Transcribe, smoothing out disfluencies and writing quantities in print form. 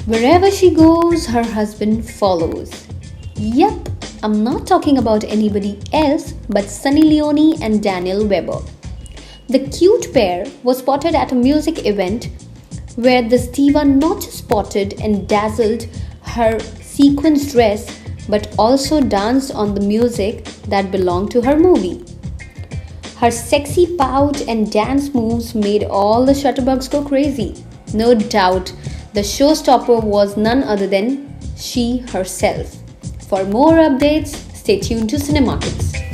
Wherever she goes, her husband follows. Yep, I'm not talking about anybody else but Sunny Leone and Daniel Webber. The cute pair was spotted at a music event where this diva not just spotted and dazzled her sequins dress but also danced on the music that belonged to her movie. Her sexy pout and dance moves made all the shutterbugs go crazy. No doubt, the showstopper was none other than she herself. For more updates, stay tuned to cineMArkets.